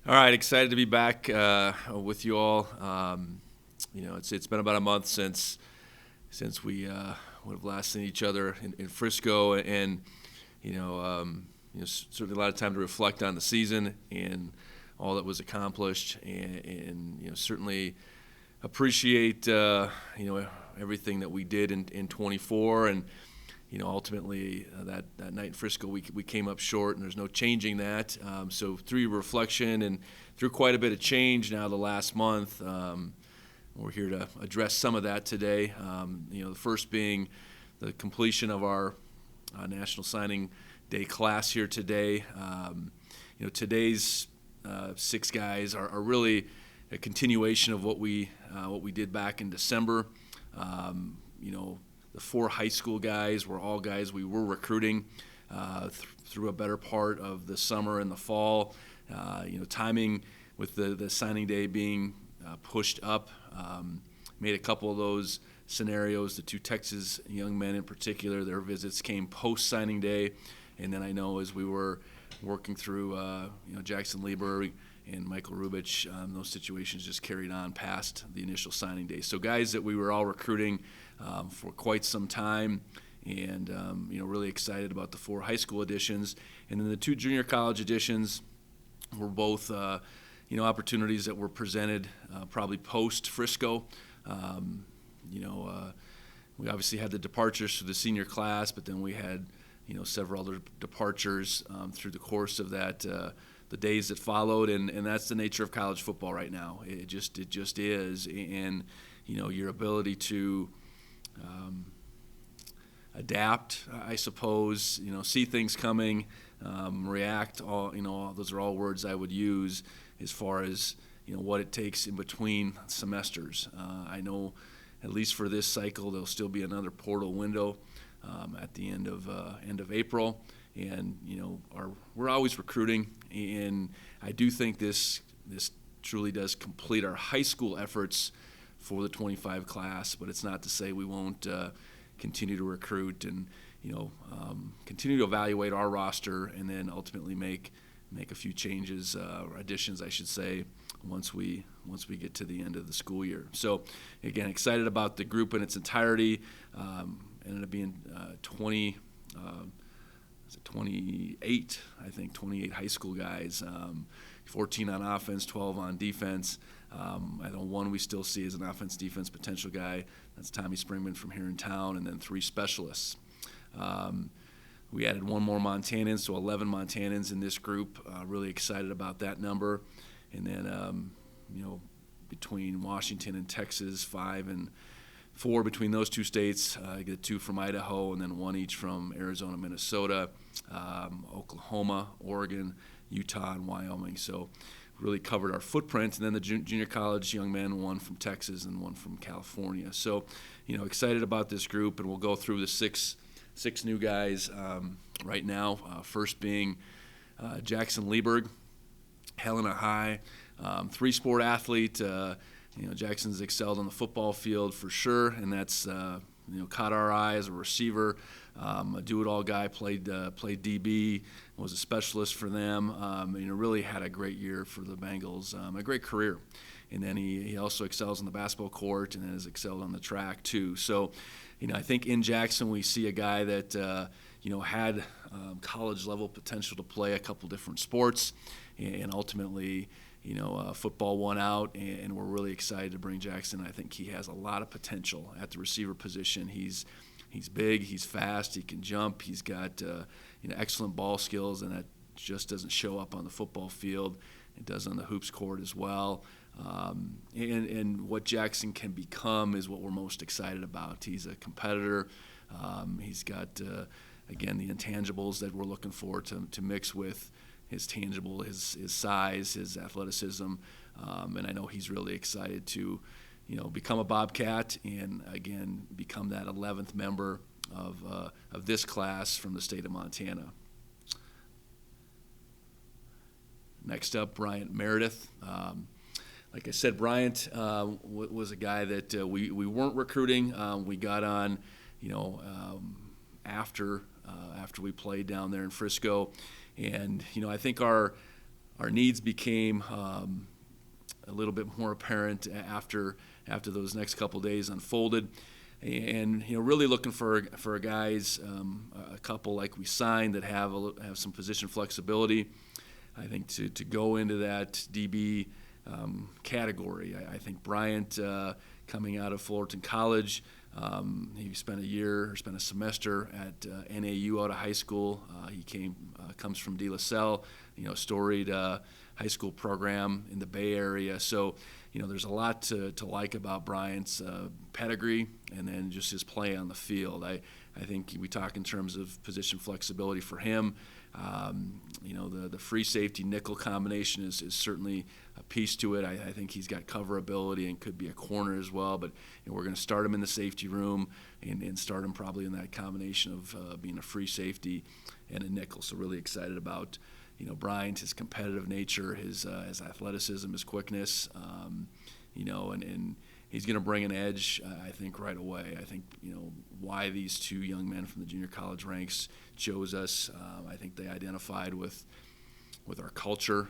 All right, excited to be back with you all. It's been about a month since we would have last seen each other in Frisco, and certainly a lot of time to reflect on the season and all that was accomplished, and certainly appreciate everything that we did in 24, and ultimately that night in Frisco we came up short, and there's no changing that. So through reflection and through quite a bit of change now the last month, we're here to address some of that today. The first being the completion of our National Signing Day class here today. Today's six guys are really a continuation of what we did back in December. The four high school guys were all guys we were recruiting through a better part of the summer and the fall. Timing with the signing day being pushed up made a couple of those scenarios. The two Texas young men in particular, their visits came post signing day, and then I know as we were working through Jackson Lieberg and Michael Rubich, those situations just carried on past the initial signing day. So guys that we were all recruiting for quite some time, and really excited about the four high school additions, and then the two junior college additions were both opportunities that were presented probably post Frisco. We obviously had the departures for the senior class, but then we had several other departures through the course of that. The days that followed, and that's the nature of college football right now. It just is, and your ability to adapt, I suppose, see things coming, react. All those are all words I would use as far as what it takes in between semesters. I know, at least for this cycle, there'll still be another portal window at the end of April. And we're always recruiting, and I do think this truly does complete our high school efforts for the 25 class. But it's not to say we won't continue to recruit and continue to evaluate our roster, and then ultimately make a few changes, or additions, I should say, once we get to the end of the school year. So again, excited about the group in its entirety. Ended up being 28, I think, 28 high school guys, 14 on offense, 12 on defense. I know one we still see as an offense-defense potential guy. That's Tommy Springman from here in town, and then 3 specialists. We added one more Montanan, so 11 Montanans in this group. Really excited about that number. And then, between Washington and Texas, 5 and 4 between those two states. I get 2 from Idaho, and then 1 each from Arizona, Minnesota, Oklahoma, Oregon, Utah, and Wyoming. So really covered our footprint. And then the junior college young men, 1 from Texas and 1 from California. So, excited about this group, and we'll go through the six new guys right now. First being Jackson Lieberg, Helena High, 3-sport athlete. Jackson's excelled on the football field for sure, and that's caught our eye as a receiver. A do-it-all guy, played DB, was a specialist for them. Really had a great year for the Bengals, a great career. And then he also excels on the basketball court, and then has excelled on the track too. So, I think in Jackson we see a guy that had college level potential to play a couple different sports, and ultimately football won out, and we're really excited to bring Jackson. I think he has a lot of potential at the receiver position. He's big, he's fast, he can jump, he's got excellent ball skills, and that just doesn't show up on the football field. It does on the hoops court as well. And what Jackson can become is what we're most excited about. He's a competitor. He's got, again, the intangibles that we're looking for to mix with his tangible, his size, his athleticism. And I know he's really excited to, become a Bobcat and, again, become that 11th member of this class from the state of Montana. Next up, Bryant Meredith. Like I said, Bryant was a guy that we weren't recruiting. We got on, after we played down there in Frisco, and I think our our needs became a little bit more apparent after those next couple of days unfolded. And really looking for guys, a couple like we signed that have some position flexibility. I think to go into that DB category. I think Bryant, coming out of Fullerton College, he spent a semester at NAU out of high school. He comes from De La Salle, storied high school program in the Bay Area. So, there's a lot to like about Bryant's pedigree and then just his play on the field. I think we talk in terms of position flexibility for him. The free safety nickel combination is certainly a piece to it. I think he's got cover ability and could be a corner as well. But we're going to start him in the safety room and start him probably in that combination of being a free safety and a nickel. So really excited about Bryant, his competitive nature, his athleticism, his quickness, and he's going to bring an edge, I think, right away. I think, why these two young men from the junior college ranks chose us. I think they identified with our culture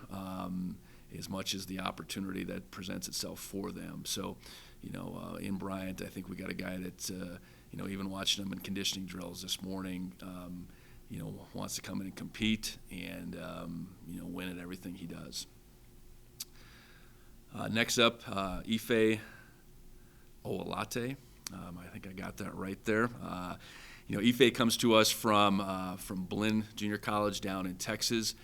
as much as the opportunity that presents itself for them. So, in Bryant, I think we got a guy that, even watching him in conditioning drills this morning, wants to come in and compete and, win at everything he does. Next up, Ife Oolate. I think I got that right there. Ife comes to us from Blinn Junior College down in Texas.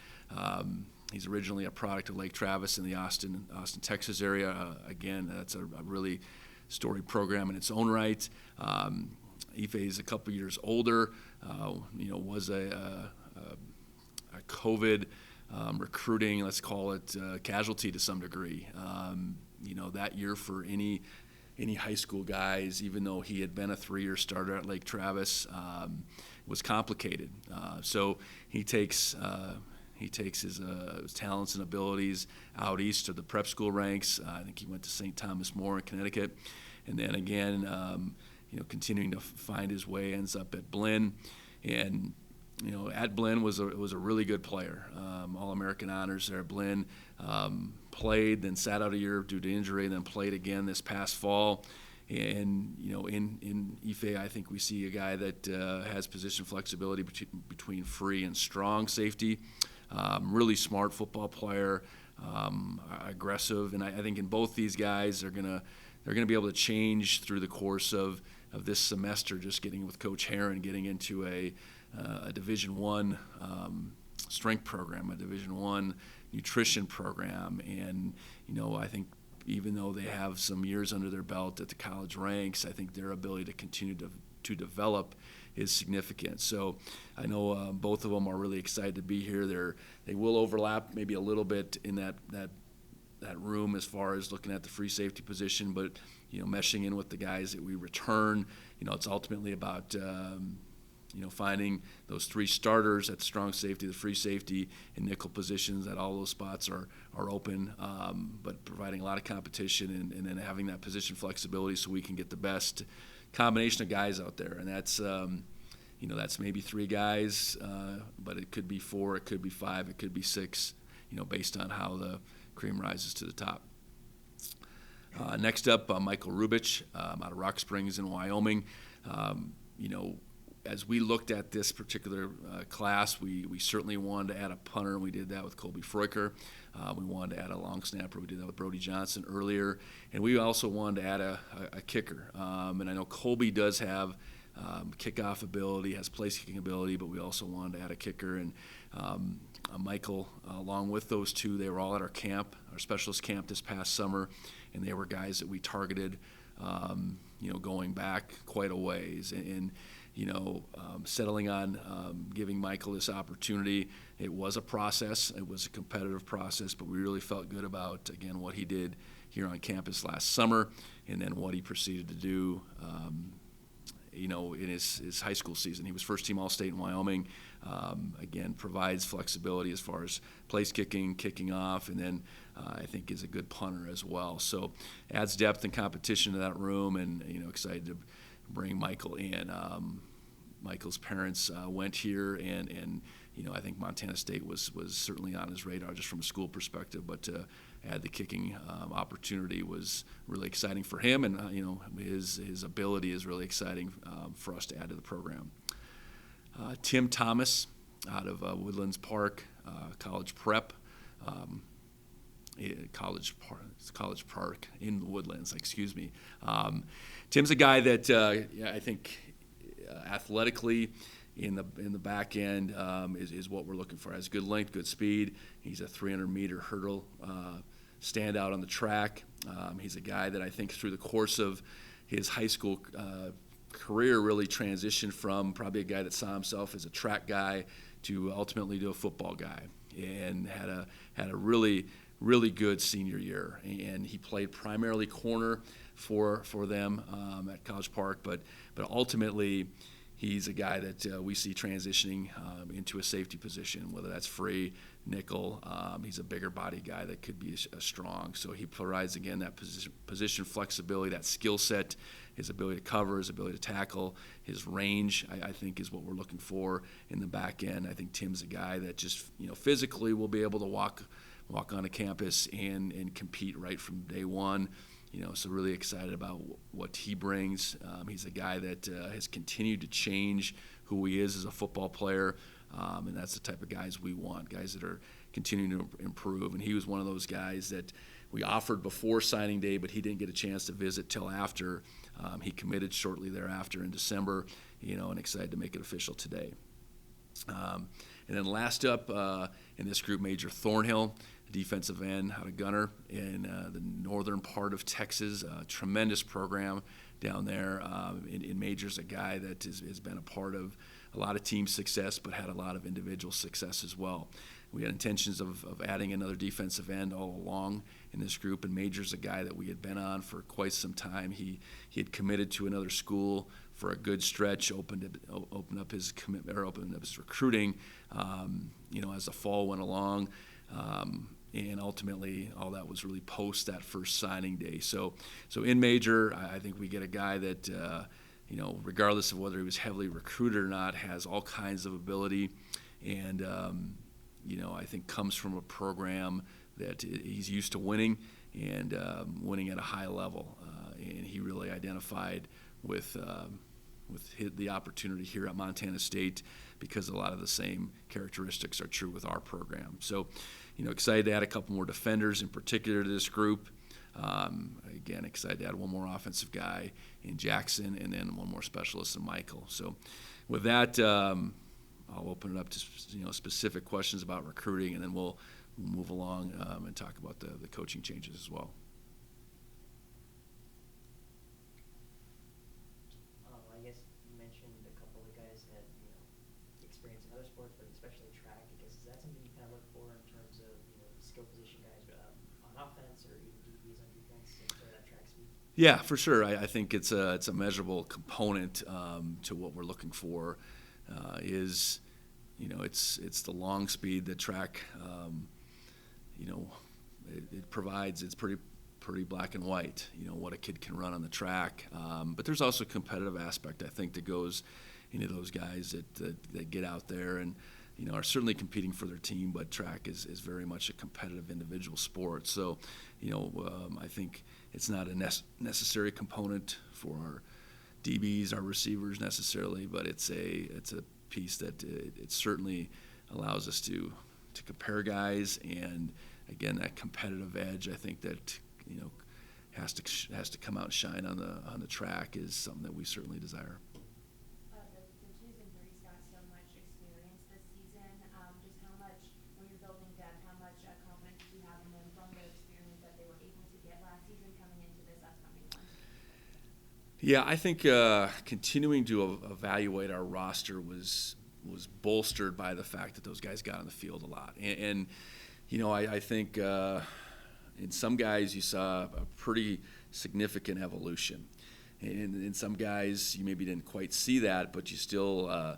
He's originally a product of Lake Travis in the Austin, Texas area. Again, that's a really storied program in its own right. Ife is a couple years older. Was a COVID recruiting, let's call it, casualty to some degree. That year for any high school guys, even though he had been a 3-year starter at Lake Travis, was complicated. So he takes his talents and abilities out east to the prep school ranks. I think he went to St. Thomas More in Connecticut, and then again, continuing to find his way, ends up at Blinn, and at Blinn was a really good player. All-American honors there at Blinn. Played, then sat out a year due to injury, and then played again this past fall. And in Ife, I think we see a guy that has position flexibility between free and strong safety. Really smart football player, aggressive, and I think in both these guys they're gonna be able to change through the course of this semester. Just getting with Coach Herron, getting into a Division I strength program, a Division I nutrition program, and I think even though they have some years under their belt at the college ranks, I think their ability to continue to develop is significant. So I know both of them are really excited to be here. They will overlap maybe a little bit in that room as far as looking at the free safety position, but meshing in with the guys that we return. It's ultimately about finding those 3 starters at the strong safety, the free safety, and nickel positions. That all those spots are open, but providing a lot of competition and then having that position flexibility so we can get the best combination of guys out there. And that's that's maybe 3 guys, but it could be 4, it could be 5, it could be 6, based on how the cream rises to the top. Next up, Michael Rubich, out of Rock Springs in Wyoming. As we looked at this particular class, we certainly wanted to add a punter, and we did that with Colby Freucher. We wanted to add a long snapper. We did that with Brody Johnson earlier. And we also wanted to add a kicker. And I know Colby does have kickoff ability, has place kicking ability, but we also wanted to add a kicker. And Michael, along with those 2, they were all at our camp, our specialist camp this past summer, and they were guys that we targeted, going back quite a ways. And settling on giving Michael this opportunity, it was a process. It was a competitive process, but we really felt good about, again, what he did here on campus last summer and then what he proceeded to do in his high school season. He was first-team All-State in Wyoming. Again, provides flexibility as far as place kicking off, and then I think is a good punter as well. So adds depth and competition to that room, and excited to bring Michael in. Michael's parents went here and I think Montana State was certainly on his radar just from a school perspective, but to add the kicking opportunity was really exciting for him, and his ability is really exciting for us to add to the program. Tim Thomas out of Woodlands Park College Prep. College Park in the Woodlands, excuse me. Tim's a guy that I think athletically in the back end is what we're looking for. Has good length, good speed. He's a 300-meter hurdle standout on the track. He's a guy that I think through the course of his high school career really transitioned from probably a guy that saw himself as a track guy to ultimately to a football guy, and had a really good senior year. And he played primarily corner for them at College Park, but ultimately he's a guy that we see transitioning into a safety position, whether that's free, nickel. He's a bigger body guy that could be a strong. So he provides, again, that position flexibility, that skill set, his ability to cover, his ability to tackle, his range, I think is what we're looking for in the back end. I think Tim's a guy that just, physically will be able to walk onto campus and compete right from day one. So really excited about what he brings. He's a guy that has continued to change who he is as a football player, and that's the type of guys we want, guys that are continuing to improve. And he was one of those guys that we offered before signing day, but he didn't get a chance to visit till after. He committed shortly thereafter in December, and excited to make it official today. And then last up in this group, Major Thornhill, defensive end out of Gunner in the northern part of Texas. Tremendous program down there. In Major's a guy that has been a part of a lot of team success, but had a lot of individual success as well. We had intentions of adding another defensive end all along in this group, and Major's a guy that we had been on for quite some time. He had committed to another school for a good stretch, opened up his commitment, or opened up his recruiting, as the fall went along. And ultimately, all that was really post that first signing day. So in Major, I think we get a guy that, regardless of whether he was heavily recruited or not, has all kinds of ability, and I think comes from a program that he's used to winning and winning at a high level. And he really identified with the opportunity here at Montana State because a lot of the same characteristics are true with our program. So, excited to add a couple more defenders in particular to this group. Again, excited to add one more offensive guy in Jackson, and then one more specialist in Michael. So with that, I'll open it up to specific questions about recruiting, and then we'll move along and talk about the coaching changes as well. I guess you mentioned a couple of guys had experience in other sports, but especially track. I guess is that something you kind of look for in terms of skill position guys on offense or even DBs on defense for that track speed? Yeah, for sure. I think it's a measurable component to what we're looking for. It's the long speed that track it provides. It's pretty black and white, what a kid can run on the track. But there's also a competitive aspect, I think, that goes into those guys that get out there and are certainly competing for their team, but track is very much a competitive individual sport. So I think it's not a necessary component for our DBs, our receivers necessarily, but it's a piece that it certainly allows us to compare guys, and again, that competitive edge, I think that has to come out and shine on the track is something that we certainly desire. The twos and threes got so much experience this season. Just how much, when you're building depth, how much confidence do you have in them from their experience that they were able to get last season coming into this upcoming one? Yeah, I think continuing to evaluate our roster was bolstered by the fact that those guys got on the field a lot, and I think in some guys you saw a pretty significant evolution. In some guys you maybe didn't quite see that, but you still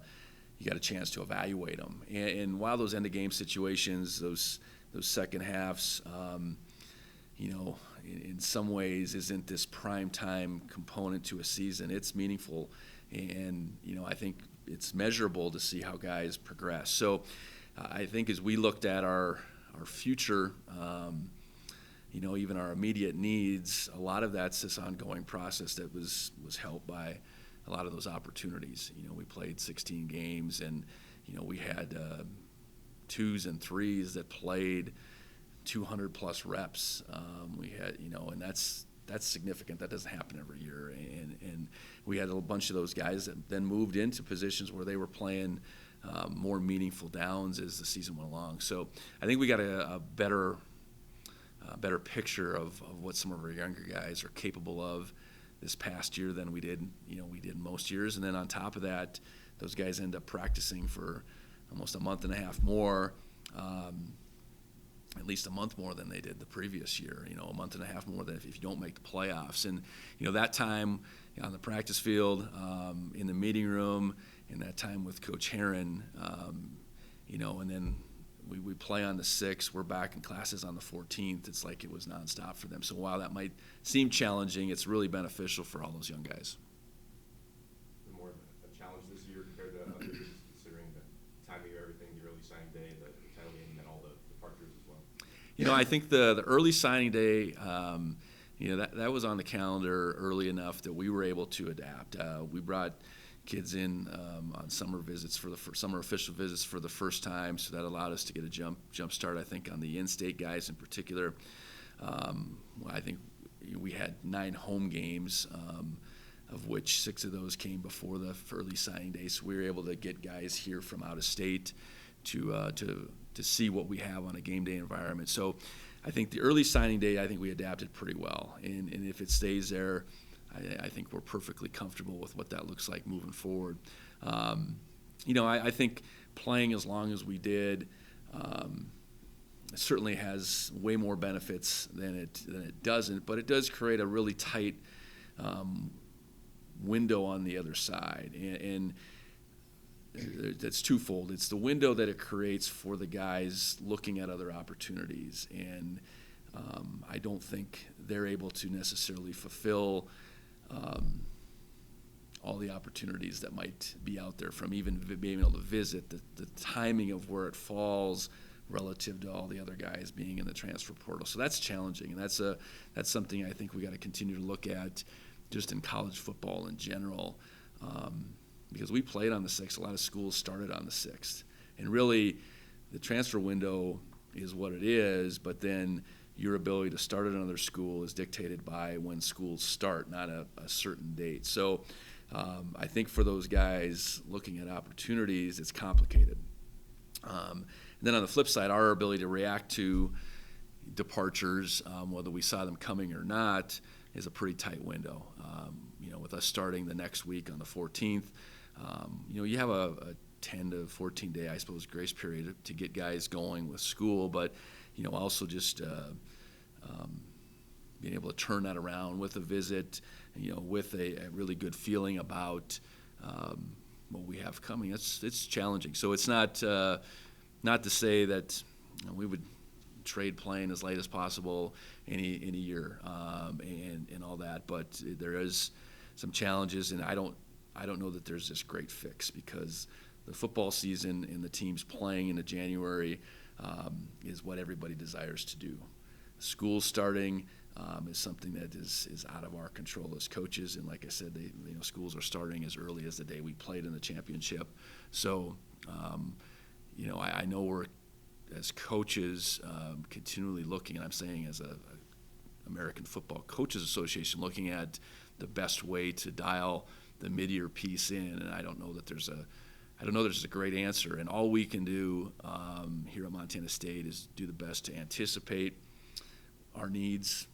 you got a chance to evaluate them. And while those end-of-game situations, those second halves, in some ways isn't this prime time component to a season, it's meaningful. And I think it's measurable to see how guys progress. So I think as we looked at our future, even our immediate needs, a lot of that's this ongoing process that was helped by a lot of those opportunities. We played 16 games, and we had 2s and 3s that played 200 plus reps. We had, and that's significant. That doesn't happen every year. And we had a bunch of those guys that then moved into positions where they were playing more meaningful downs as the season went along. So I think we got a better picture of what some of our younger guys are capable of this past year than we did most years. And then on top of that, those guys end up practicing for almost a month and a half more, at least a month more than they did the previous year, a month and a half more than if you don't make the playoffs. And, that time on the practice field, in the meeting room, and that time with Coach Herron, and then we play on the 6th, we're back in classes on the 14th. It's like it was nonstop for them. So while that might seem challenging, it's really beneficial for all those young guys. More of a challenge this year compared to other years, considering the timing of everything, the early signing day, the title game, and then all the departures as well? I think the early signing day, that was on the calendar early enough that we were able to adapt. We brought kids in on summer visits for the summer official visits for the first time, so that allowed us to get a jump start. I think on the in-state guys in particular, I think we had 9 home games, of which 6 of those came before the early signing day. So we were able to get guys here from out of state to see what we have on a game day environment. So I think the early signing day, I think we adapted pretty well, and if it stays there, I think we're perfectly comfortable with what that looks like moving forward. I think playing as long as we did certainly has way more benefits than it doesn't, but it does create a really tight window on the other side, and that's twofold. It's the window that it creates for the guys looking at other opportunities, and I don't think they're able to necessarily fulfill all the opportunities that might be out there, from even being able to visit, the timing of where it falls relative to all the other guys being in the transfer portal. So that's challenging, and that's something I think we got to continue to look at just in college football in general, because we played on the 6th. A lot of schools started on the 6th, and really the transfer window is what it is, but then your ability to start at another school is dictated by when schools start, not a certain date. So I think for those guys looking at opportunities, it's complicated. And then on the flip side, our ability to react to departures, whether we saw them coming or not, is a pretty tight window. With us starting the next week on the 14th, you have a 10 to 14 day, I suppose, grace period to get guys going with school, but also just being able to turn that around with a visit, with a really good feeling about what we have coming. It's challenging. So it's not to say that we would trade playing as late as possible any year and all that, but there is some challenges, and I don't know that there's this great fix, because the football season and the teams playing into January is what everybody desires to do. School starting is something that is out of our control as coaches, and like I said, schools are starting as early as the day we played in the championship. So, I know we're, as coaches, continually looking, and I'm saying as a American Football Coaches Association, looking at the best way to dial the mid-year piece in, and I don't know that there's a great answer, and all we can do here at Montana State is do the best to anticipate our needs,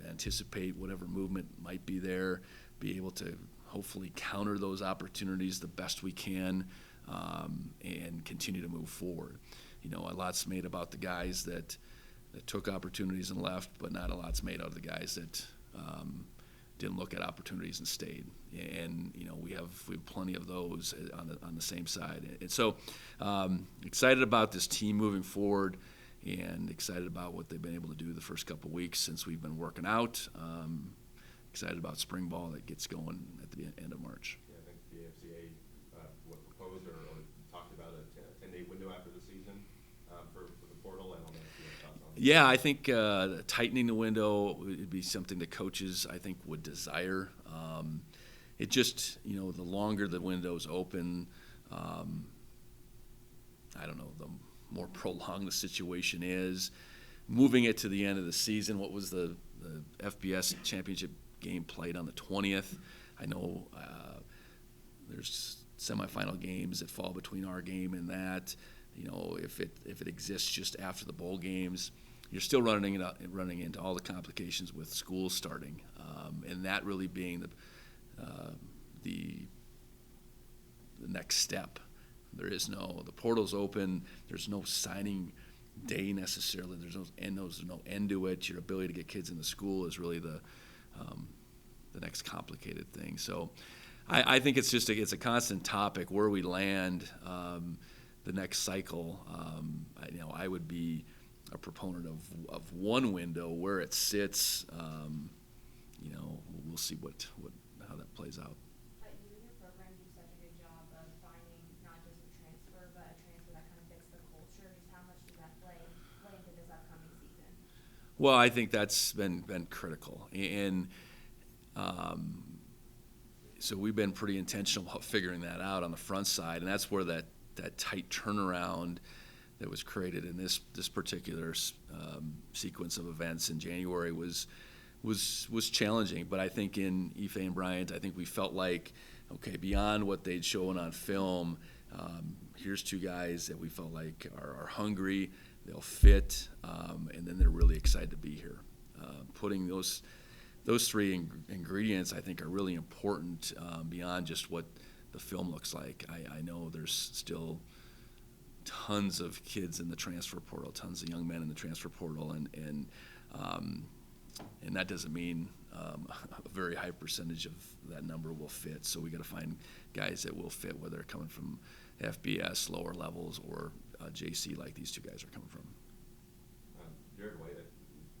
anticipate whatever movement might be there, be able to hopefully counter those opportunities the best we can, and continue to move forward. A lot's made about the guys that took opportunities and left, but not a lot's made out of the guys that didn't look at opportunities and stayed. And we have plenty of those on the same side. And so excited about this team moving forward, and excited about what they've been able to do the first couple of weeks since we've been working out. Excited about spring ball that gets going at the end of March. Yeah, I think the AFCA, Yeah, I think tightening the window would be something that coaches, I think, would desire. It just, the longer the window's open, I don't know, the more prolonged the situation is. Moving it to the end of the season, what was the FBS championship game played on the 20th? I know there's semifinal games that fall between our game and that. If it exists just after the bowl games, you're still running into all the complications with school starting, and that really being the next step. The portal's open. There's no signing day necessarily. There's no end to it. Your ability to get kids into school is really the next complicated thing. So I think it's a constant topic where we land the next cycle. I would be a proponent of one window where it sits. We'll see how that plays out. But you and your program do such a good job of finding not just a transfer, but a transfer that kind of fits the culture. Just how much does that play into this upcoming season? Well, I think that's been critical, and so we've been pretty intentional about figuring that out on the front side, and that's where that tight turnaround that was created in this particular sequence of events in January was challenging. But I think in Ife and Bryant, I think we felt like, okay, beyond what they'd shown on film, here's two guys that we felt like are hungry, they'll fit, and then they're really excited to be here. Putting those three ingredients, I think, are really important beyond just what the film looks like. I know there's still tons of kids in the transfer portal, tons of young men in the transfer portal, and that doesn't mean a very high percentage of that number will fit. So we got to find guys that will fit, whether they're coming from FBS, lower levels, or JC, like these two guys are coming from. Jared White,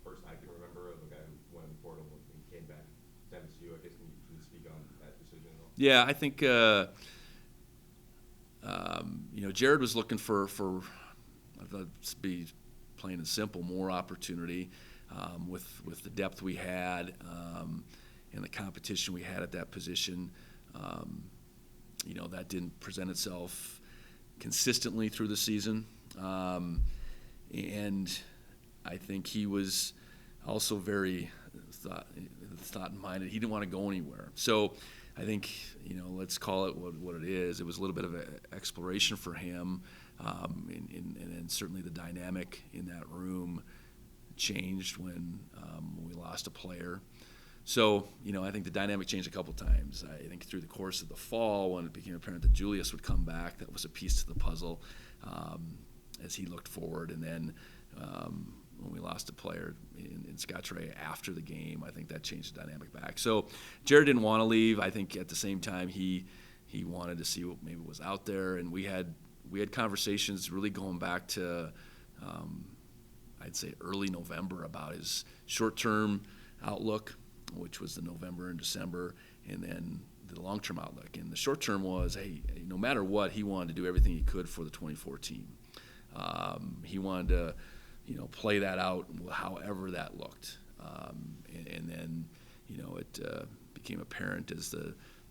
first I can remember of a guy who went in the portal and came back to MSU. I guess can you speak on that decision at all? Yeah, I think Jared was looking for I thought to be plain and simple, more opportunity with the depth we had and the competition we had at that position. That didn't present itself consistently through the season, and I think he was also very thought-minded. He didn't want to go anywhere. So I think, let's call it what it is. It was a little bit of an exploration for him, and certainly the dynamic in that room changed when we lost a player. So, I think the dynamic changed a couple times. I think through the course of the fall, when it became apparent that Julius would come back, that was a piece to the puzzle as he looked forward. And then when we lost a player in Scott Trey after the game, I think that changed the dynamic back. So Jared didn't want to leave. I think at the same time he wanted to see what maybe was out there, and we had conversations really going back to I'd say early November about his short-term outlook, which was the November and December, and then the long-term outlook. And the short-term was, hey, no matter what, he wanted to do everything he could for the 24 team. He wanted to play that out however that looked. And then, it became apparent as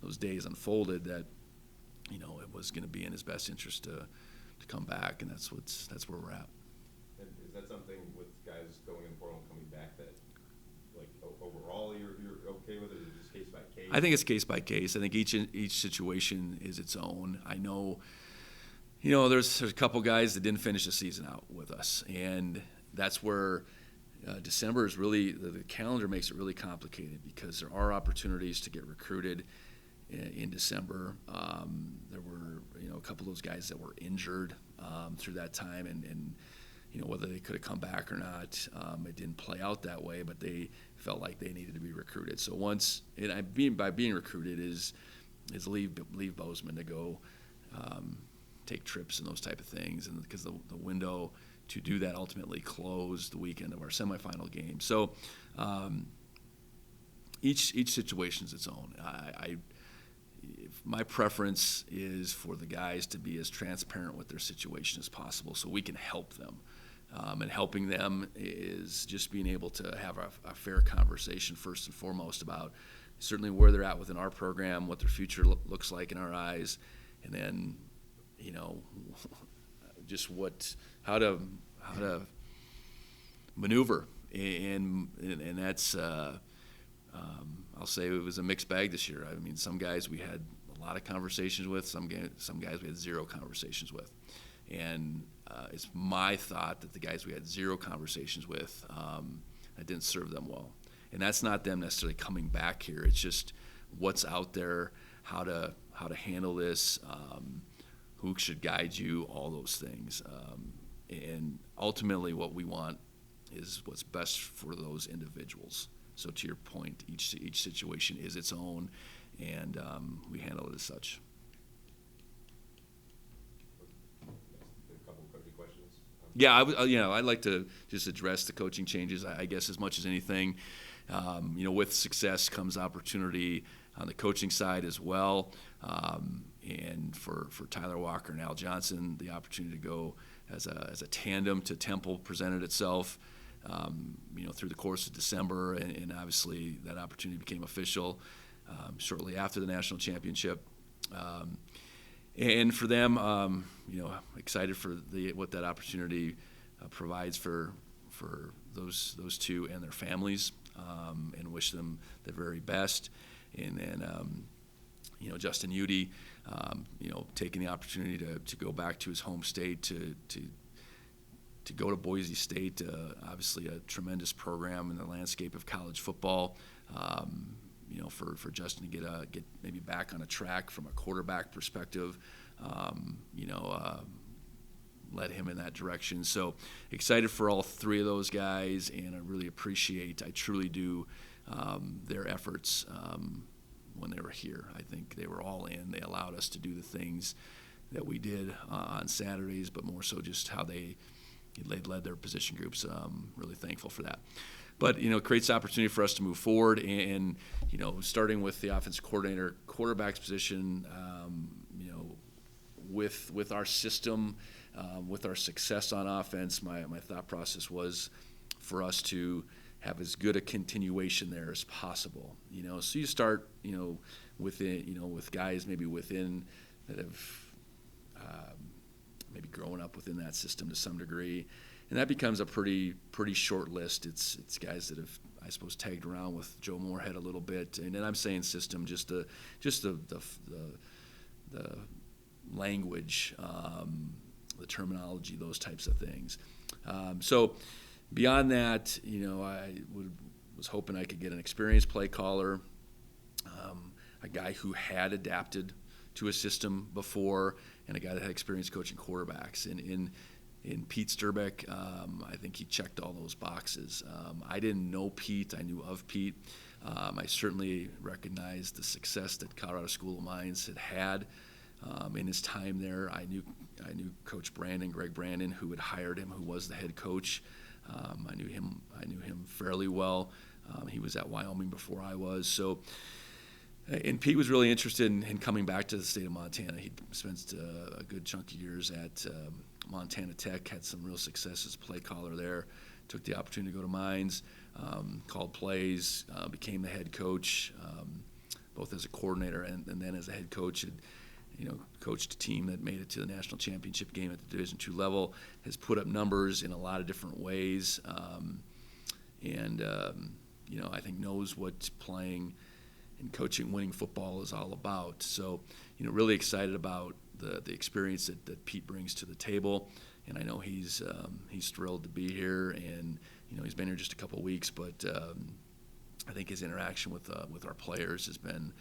those days unfolded that, it was going to be in his best interest to come back, and that's where we're at. And is that something with guys going in the portal and coming back that, like, overall you're okay with it, or is it just case by case? I think it's case by case. I think each situation is its own. I know there's a couple guys that didn't finish the season out with us, and that's where December is really the calendar makes it really complicated because there are opportunities to get recruited in December. There were a couple of those guys that were injured through that time, and whether they could have come back or not, it didn't play out that way, but they felt like they needed to be recruited. So by being recruited is leave Bozeman to go take trips and those type of things, and because the window to do that ultimately closed the weekend of our semifinal game. So each situation is its own. My preference is for the guys to be as transparent with their situation as possible so we can help them. And helping them is just being able to have a fair conversation first and foremost about certainly where they're at within our program, what their future looks like in our eyes, and then, just how to maneuver. And that's I'll say it was a mixed bag this year. I mean, some guys we had a lot of conversations with, some guys we had zero conversations with. And it's my thought that the guys we had zero conversations with, that didn't serve them well. And that's not them necessarily coming back here. It's just what's out there, how to handle this, who should guide you, all those things. And ultimately what we want is what's best for those individuals. So to your point, each situation is its own, and we handle it as such. A couple of coaching questions. Yeah, I'd like to just address the coaching changes. I guess as much as anything, with success comes opportunity on the coaching side as well. And for Tyler Walker and Al Johnson, the opportunity to go as a tandem to Temple presented itself. Through the course of December, and obviously that opportunity became official shortly after the national championship. And for them, excited for what that opportunity provides for those two and their families, and wish them the very best. And then, Justin Udy, taking the opportunity to go back to his home state to go to Boise State, obviously a tremendous program in the landscape of college football. For Justin to get maybe back on a track from a quarterback perspective, led him in that direction. So excited for all three of those guys, and I truly do, their efforts when they were here. I think they were all in. They allowed us to do the things that we did on Saturdays, but more so just how they led their position groups. Really thankful for that. But, creates opportunity for us to move forward. And starting with the offensive coordinator, quarterback's position, with our system, with our success on offense, my thought process was for us to have as good a continuation there as possible. So you start, with guys maybe within that have maybe growing up within that system to some degree, and that becomes a pretty short list. It's guys that have, I suppose, tagged around with Joe Moorhead a little bit, and then I'm saying system, just the language, the terminology, those types of things. So beyond that, I was hoping I could get an experienced play caller, a guy who had adapted to a system before, and a guy that had experience coaching quarterbacks. In Pete Sturbeck, I think he checked all those boxes. I didn't know Pete. I knew of Pete. I certainly recognized the success that Colorado School of Mines had in his time there. I knew Coach Greg Brandon, who had hired him, who was the head coach. I knew him fairly well. He was at Wyoming before I was. So. And Pete was really interested in coming back to the state of Montana. He spent a good chunk of years at Montana Tech, had some real success as a play caller there, took the opportunity to go to Mines, called plays, became the head coach, both as a coordinator and then as a head coach. Had, coached a team that made it to the national championship game at the Division II level, has put up numbers in a lot of different ways, and I think knows what playing and coaching winning football is all about. So, really excited about the experience that Pete brings to the table, and I know he's thrilled to be here, and he's been here just a couple of weeks, but I think his interaction with our players has been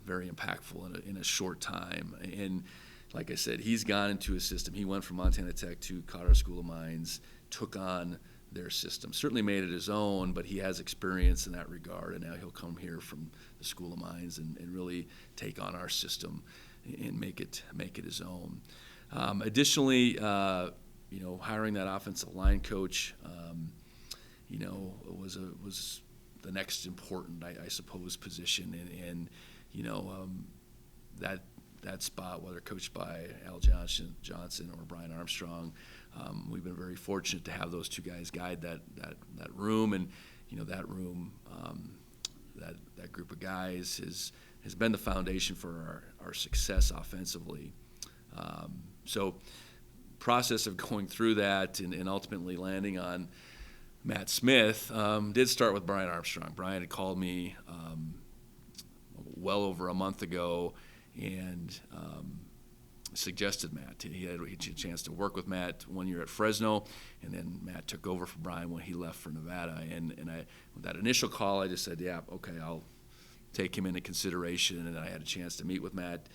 very impactful in a short time. And like I said, he's gone into a system. He went from Montana Tech to Colorado School of Mines, took on their system, certainly made it his own, but he has experience in that regard, and now he'll come here from the School of Mines and really take on our system and make it his own. Additionally, hiring that offensive line coach, was the next important, I suppose, position, and that that spot, whether coached by Al Johnson or Brian Armstrong. We've been very fortunate to have those two guys guide that room, and that room, that group of guys has been the foundation for our success offensively. So process of going through that and ultimately landing on Matt Smith did start with Brian Armstrong. Brian had called me well over a month ago and suggested Matt. He had a chance to work with Matt 1 year at Fresno, and then Matt took over for Brian when he left for Nevada. And with that initial call, I just said, yeah, okay, I'll take him into consideration. And I had a chance to meet with Matt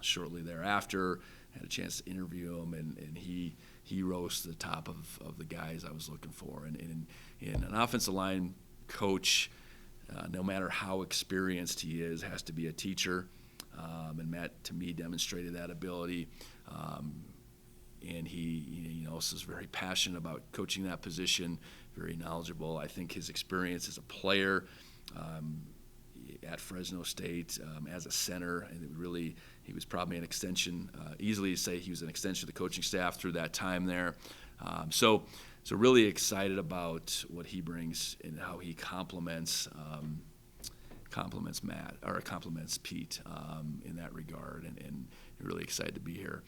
shortly thereafter. Had a chance to interview him, and he rose to the top of the guys I was looking for. And an offensive line coach, no matter how experienced he is, has to be a teacher. And Matt, to me, demonstrated that ability. And he also is very passionate about coaching that position, very knowledgeable. I think his experience as a player at Fresno State as a center, and he was probably an extension, easily to say he was an extension of the coaching staff through that time there. So really excited about what he brings and how he complements Matt, or complements Pete in that regard, and really excited to be here.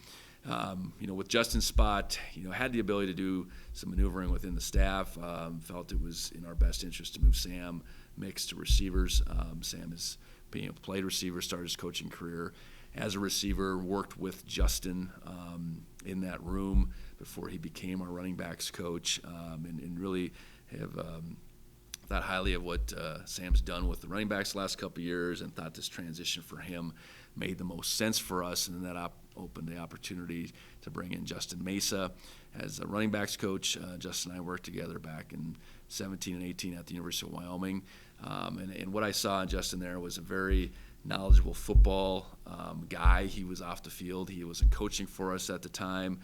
With Justin's spot, had the ability to do some maneuvering within the staff. Felt it was in our best interest to move Sam Mix to receivers. Sam has played receiver, started his coaching career as a receiver, worked with Justin in that room before he became our running backs coach, and really have thought highly of what Sam's done with the running backs the last couple of years, and thought this transition for him made the most sense for us, and then that opened the opportunity to bring in Justin Mesa as a running backs coach. Justin and I worked together back in 17 and 18 at the University of Wyoming, and what I saw in Justin there was a very knowledgeable football guy. He was off the field. He wasn't coaching for us at the time.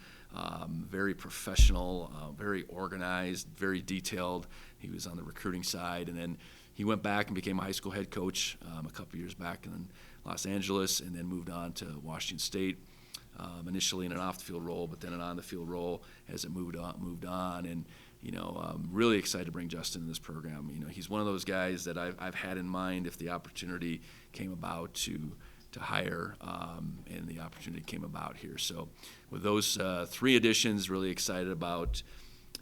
Very professional, very organized, very detailed. He was on the recruiting side, and then he went back and became a high school head coach a couple years back in Los Angeles, and then moved on to Washington State, initially in an off-the-field role, but then an on-the-field role as it moved on. And I'm really excited to bring Justin in this program. He's one of those guys that I've had in mind if the opportunity came about to hire, and the opportunity came about here. So with those three additions, really excited about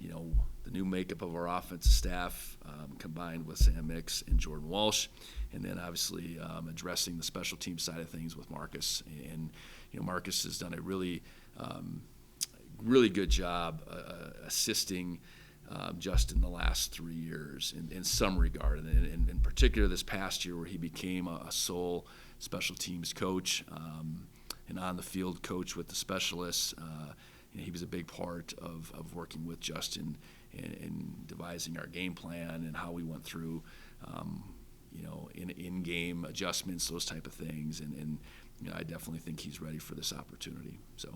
the new makeup of our offensive staff, combined with Sam Mix and Jordan Walsh, and then obviously addressing the special team side of things with Marcus. And Marcus has done a really good job assisting Justin the last 3 years in some regard, and in particular this past year where he became a sole special teams coach, and on the field coach with the specialists. He was a big part of working with Justin and devising our game plan and how we went through in-game adjustments, those type of things, and I definitely think he's ready for this opportunity. So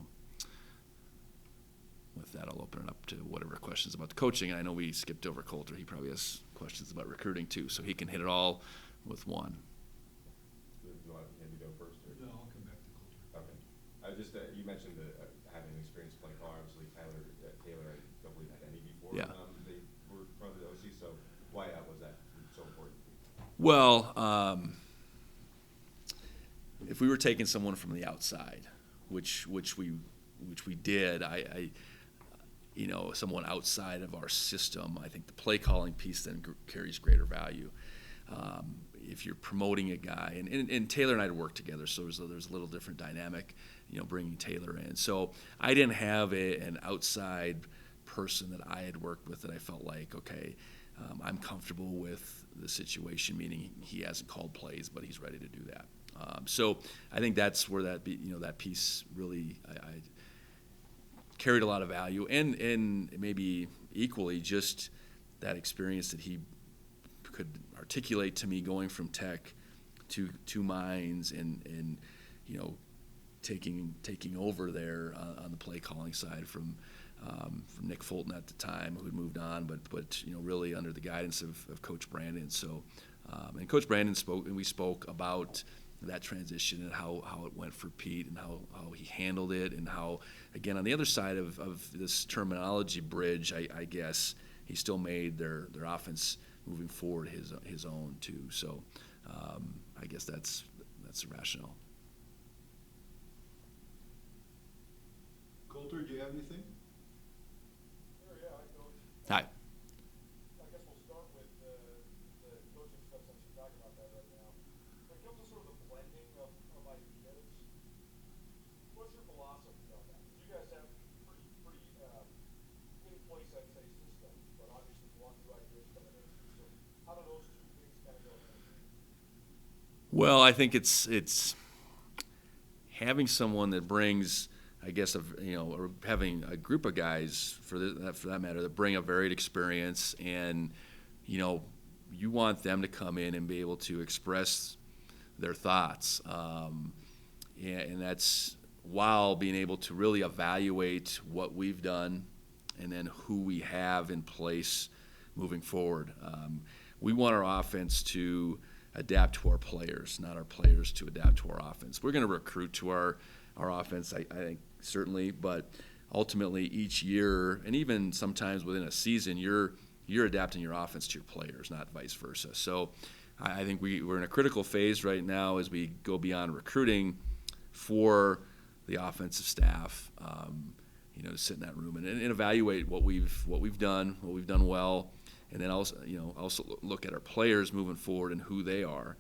with that, I'll open it up to whatever questions about the coaching. I know we skipped over Coulter. He probably has questions about recruiting too, so he can hit it all with one. Do you want him to go first? Or? No, I'll come back to Coulter. Okay. You mentioned having experience playing call. Obviously, Taylor, I don't believe had any before. Yeah. They were in front of the OC, so why was that so important? Well, if we were taking someone from the outside, which we did, someone outside of our system, I think the play calling piece then carries greater value. If you're promoting a guy, and Taylor and I had worked together, so there's a little different dynamic, bringing Taylor in. So I didn't have an outside person that I had worked with that I felt like, okay, I'm comfortable with the situation, meaning he hasn't called plays, but he's ready to do that. So I think that's where that piece really I carried a lot of value, and maybe equally just that experience that he could articulate to me going from Tech to Mines and taking over there on the play calling side from Nick Fulton at the time, who had moved on, but really under the guidance of Coach Brandon. So and Coach Brandon spoke, and we spoke about that transition and how it went for Pete and how he handled it, and how, again, on the other side of this terminology bridge, I guess he still made their offense moving forward his own too. So I guess that's the rationale. Coulter, do you have anything? Sure, yeah, hi, Coach. Hi. I guess we'll start with the coaching stuff since you're talking about that right now. When it comes to sort of the blending of ideas, what's your philosophy on that? Because you guys have pretty in place, I'd say, system, but obviously you want new ideas coming in. So how do those two things kind of go hand in hand? Well, I think it's having someone that brings, I guess, or having a group of guys for that matter that bring a varied experience, and you want them to come in and be able to express their thoughts, and that's while being able to really evaluate what we've done and then who we have in place moving forward. We want our offense to adapt to our players, not our players to adapt to our offense. We're going to recruit to our offense, I think, certainly, but ultimately each year, and even sometimes within a season, you're adapting your offense to your players, not vice versa. So I think we're in a critical phase right now as we go beyond recruiting for the offensive staff, to sit in that room and evaluate what we've done well, and then also look at our players moving forward and who they are.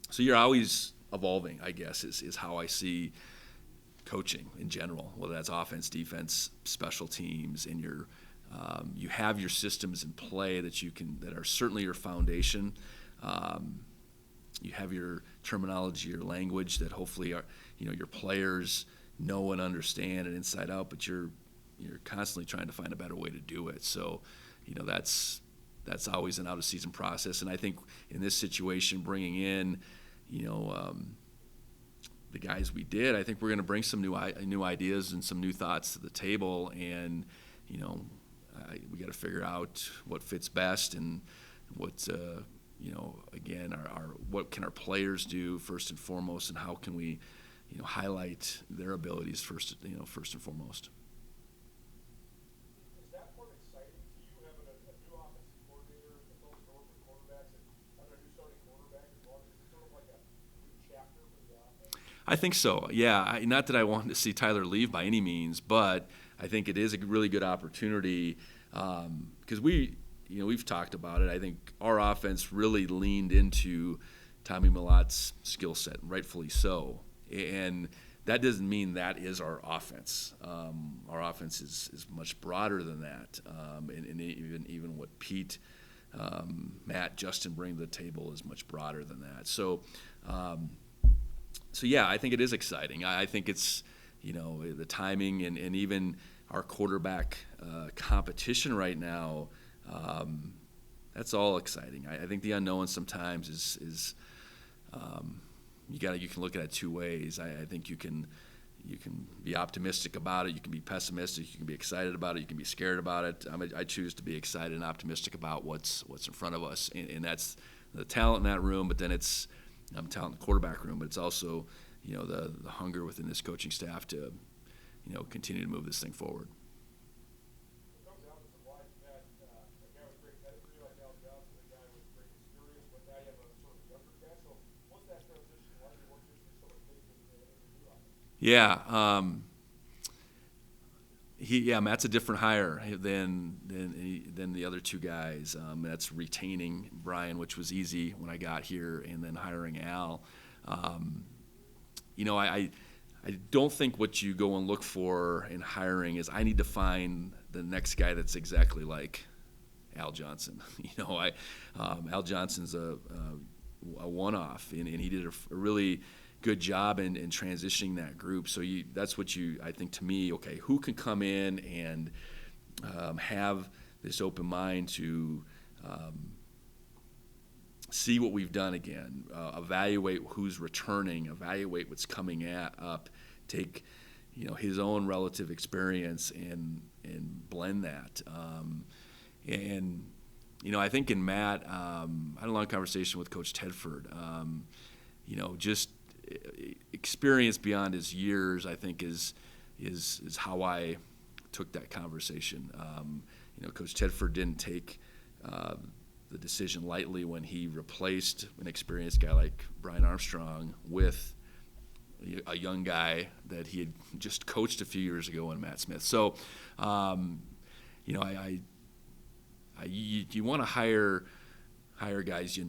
So you're always evolving, I guess, is how I see coaching in general, whether that's offense, defense, special teams, and you have your systems in play that are certainly your foundation. You have your terminology, your language that hopefully your players know and understand and inside out, but you're constantly trying to find a better way to do it. So, that's always an out-of-season process. And I think in this situation, bringing in, the guys we did, I think we're going to bring some new ideas and some new thoughts to the table. And, we got to figure out what fits best and what, again, what can our players do first and foremost, and how can we, highlight their abilities first and foremost. Is that part exciting to you, having a new offensive coordinator that goes to work with quarterbacks and having a new starting quarterback as well? Is it sort of like a new chapter for the offense? I think so, yeah. Not that I want to see Tyler leave by any means, but I think it is a really good opportunity because we've talked about it. I think our offense really leaned into Tommy Malotte's skill set, rightfully so. And that doesn't mean that is our offense. Our offense is much broader than that, and even what Pete, Matt, Justin bring to the table is much broader than that. So yeah, I think it is exciting. I think it's the timing and even our quarterback competition right now. That's all exciting. I think the unknown sometimes is. You can look at it two ways. I think you can be optimistic about it. You can be pessimistic. You can be excited about it. You can be scared about it. I choose to be excited and optimistic about what's in front of us, and that's the talent in that room. But then it's talent in the quarterback room. But it's also the hunger within this coaching staff to continue to move this thing forward. It comes out with the line that a guy with great pedigree like Al Johnson, a guy with great experience, but now you have a sort of younger guy. So what's that transition like? And what gives you so much faith in the new offense? Yeah, Matt's a different hire than the other two guys. That's retaining Brian, which was easy when I got here, and then hiring Al. I don't think what you go and look for in hiring is I need to find the next guy that's exactly like Al Johnson. Al Johnson's a one-off, and he did a really good job in transitioning that group. So that's what I think, to me, okay, who can come in and have this open mind to see what we've done again, evaluate who's returning, evaluate what's coming up, take his own relative experience and blend that. I think in Matt, I had a long conversation with Coach Tedford. just experience beyond his years, I think is how I took that conversation. Coach Tedford didn't take the decision lightly when he replaced an experienced guy like Brian Armstrong with a young guy that he had just coached a few years ago in Matt Smith. So, you want to hire guys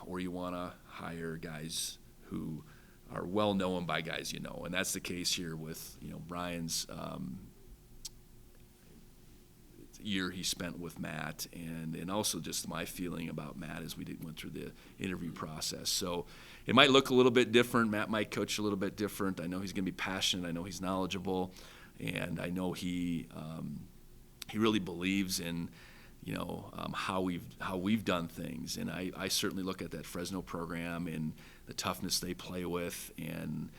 or you want to hire guys who are well known by guys and that's the case here with Brian's year he spent with Matt, and also just my feeling about Matt as we went through the interview process. So it might look a little bit different. Matt might coach a little bit different. I know he's going to be passionate. I know he's knowledgeable, and I know he really believes in how we've done things. And I certainly look at that Fresno program and the toughness they play with, and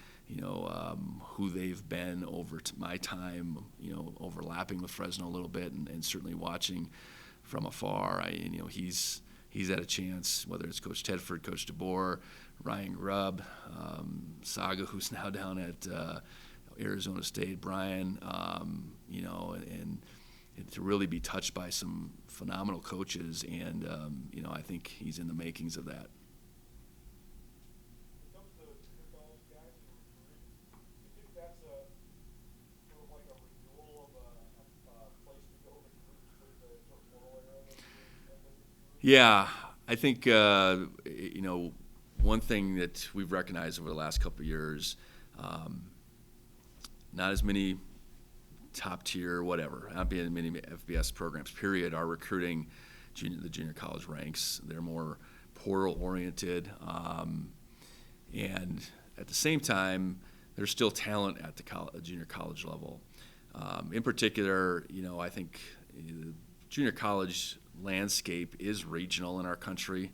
who they've been over my time, overlapping with Fresno a little bit, and certainly watching from afar. He's had a chance, whether it's Coach Tedford, Coach DeBoer, Ryan Grubb, Saga, who's now down at Arizona State, Brian, and to really be touched by some phenomenal coaches, and I think he's in the makings of that. When it comes to junior college guys and recruiting, do you think that's a sort of like a renewal of a place to go recruit with the sort of portal era that you? Yeah, I think one thing that we've recognized over the last couple of years, not as many top tier, whatever, not being many FBS programs, period, are recruiting the junior college ranks. They're more portal oriented, and at the same time, there's still talent at the junior college level. In particular, I think the junior college landscape is regional in our country.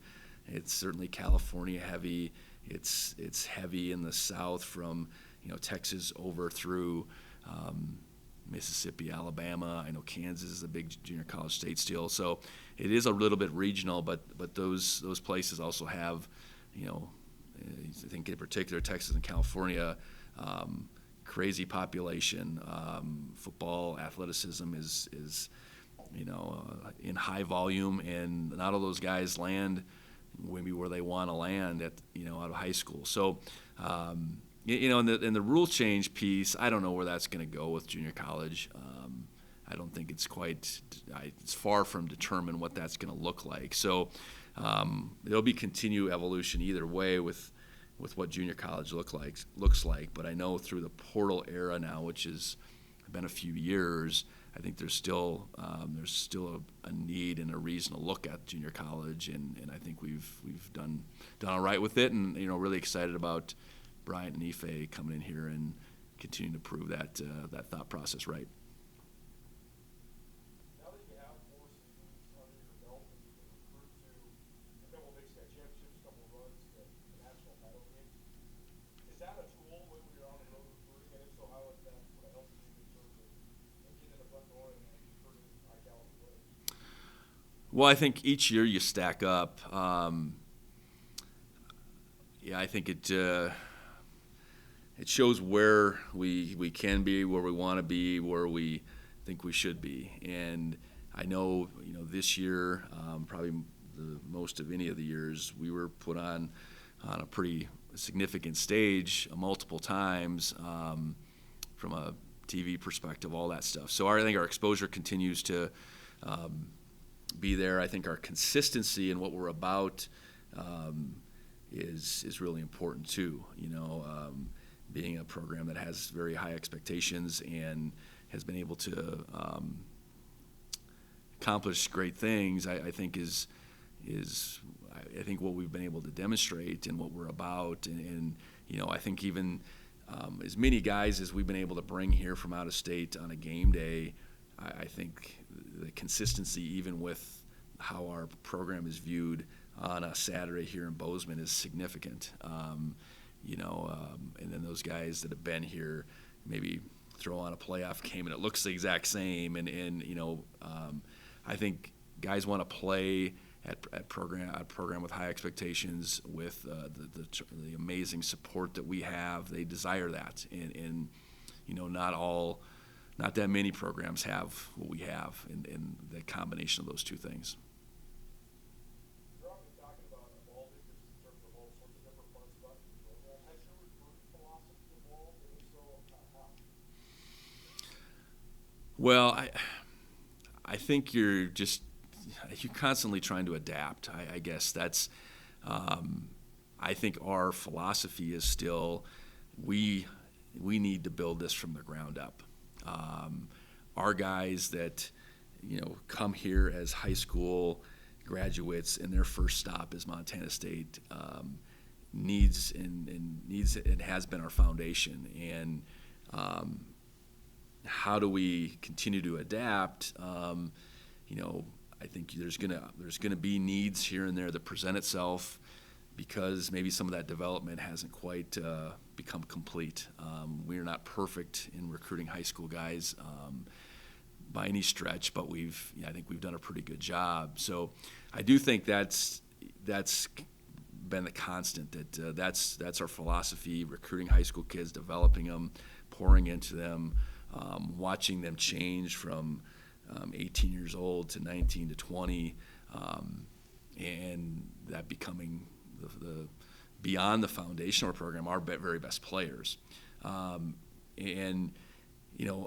It's certainly California heavy. It's heavy in the South from Texas over through Mississippi, Alabama. I know Kansas is a big junior college state still, so it is a little bit regional. But those places also have, I think in particular Texas and California, crazy population. Football athleticism is in high volume, and not all those guys land maybe where they want to land at out of high school. So. In the rule change piece, I don't know where that's going to go with junior college. I don't think it's it's far from determined what that's going to look like. So there'll be continued evolution either way with what junior college looks like. But I know through the portal era now, which has been a few years, I think there's still a need and a reason to look at junior college, and I think we've done all right with it, and really excited about Bryant and Ife coming in here and continuing to prove that thought process right. Now that you have 4 seasons under your belt and you can recruit to a couple of Big Sky championships, a couple of runs to national title games, is that a tool when you're on the road recruiting? And if so, how has that sort of helped you in terms of getting in the front door and recruiting high caliber players? Well, I think each year you stack up. I think it shows where we can be, where we want to be, where we think we should be. And I know, this year, probably the most of any of the years, we were put on a pretty significant stage multiple times from a TV perspective, all that stuff. So I think our exposure continues to be there. I think our consistency in what we're about is really important too. Being a program that has very high expectations and has been able to accomplish great things, I think is I think what we've been able to demonstrate and what we're about, and I think even as many guys as we've been able to bring here from out of state on a game day, I think the consistency even with how our program is viewed on a Saturday here in Bozeman is significant. And then those guys that have been here maybe throw on a playoff game and it looks the exact same. And I think guys want to play at program with high expectations, with the amazing support that we have. They desire that, and not that many programs have what we have, in the combination of those two things. You're often talking about evolving just in terms of all sorts of different parts about your program. Has your recruiting philosophy evolved, and if so, how? Well, I think you're constantly trying to adapt. I guess that's, I think our philosophy is still, we need to build this from the ground up. Our guys that, come here as high school graduates and their first stop is Montana State, needs it has been our foundation. And how do we continue to adapt? I think there's gonna be needs here and there that present itself, because maybe some of that development hasn't quite become complete. We're not perfect in recruiting high school guys by any stretch, but I think we've done a pretty good job. So I do think that's been the constant. That's our philosophy: recruiting high school kids, developing them, pouring into them, watching them change from 18 years old to 19 to 20, and that becoming the beyond the foundational program, our very best players, and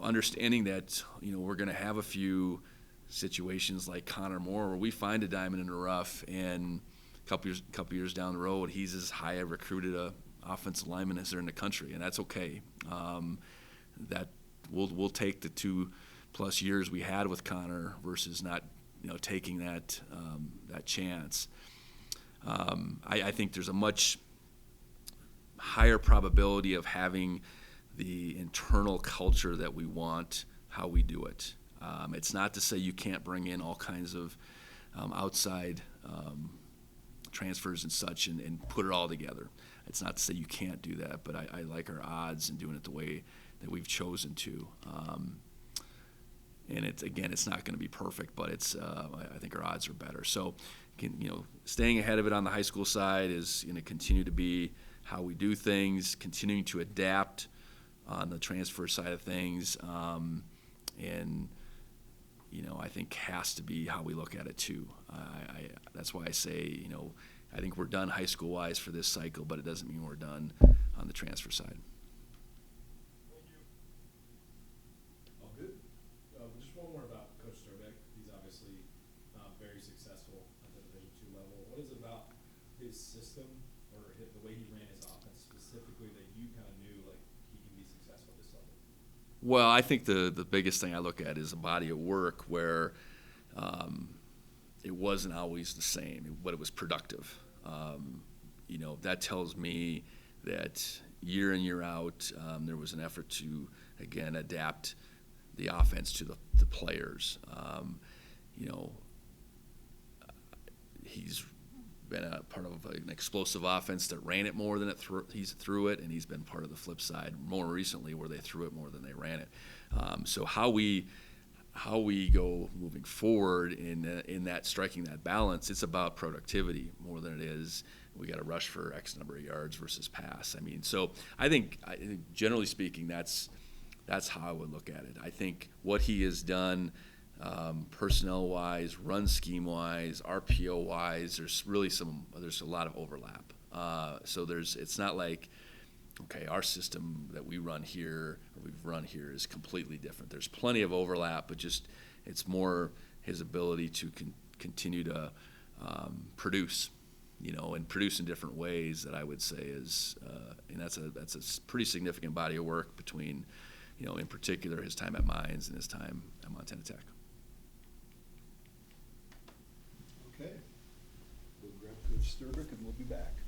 understanding that we're going to have a few situations like Connor Moore where we find a diamond in the rough, and a couple years down the road he's as high a recruited a offensive lineman as there in the country, and that's okay. That we'll take the 2+ years we had with Connor versus not taking that chance. I think there's a much higher probability of having the internal culture that we want, how we do it. It's not to say you can't bring in all kinds of outside transfers and such and put it all together. It's not to say you can't do that, but I like our odds in doing it the way that we've chosen to. And it's not going to be perfect, but I think our odds are better. So, staying ahead of it on the high school side is going to continue to be how we do things, continuing to adapt on the transfer side of things, and I think has to be how we look at it too. That's why I say, I think we're done high school wise for this cycle, but it doesn't mean we're done on the transfer side. Thank you. All good. Just one more about Coach Sturbeck. He's obviously very successful at the Division II level. What is it about his system or the way he ran his offense specifically that you kind of knew like he can be successful at this level? Well, I think the biggest thing I look at is a body of work where it wasn't always the same, but it was productive. That tells me that year in, year out, there was an effort to, again, adapt the offense to the players. He's been a part of an explosive offense that ran it more than he's threw it, and he's been part of the flip side more recently where they threw it more than they ran it. So how we go moving forward in that striking that balance, it's about productivity more than it is we got to rush for X number of yards versus pass. So I think generally speaking, that's how I would look at it. I think what he has done personnel-wise, run scheme-wise, RPO-wise, there's a lot of overlap. So it's not like, okay, our system that we run here or we've run here is completely different. There's plenty of overlap, but just it's more his ability to continue to produce, and produce in different ways that I would say is, and that's a pretty significant body of work between, in particular his time at Mines and his time at Montana Tech. Okay. We'll grab Coach Sturbeck and we'll be back.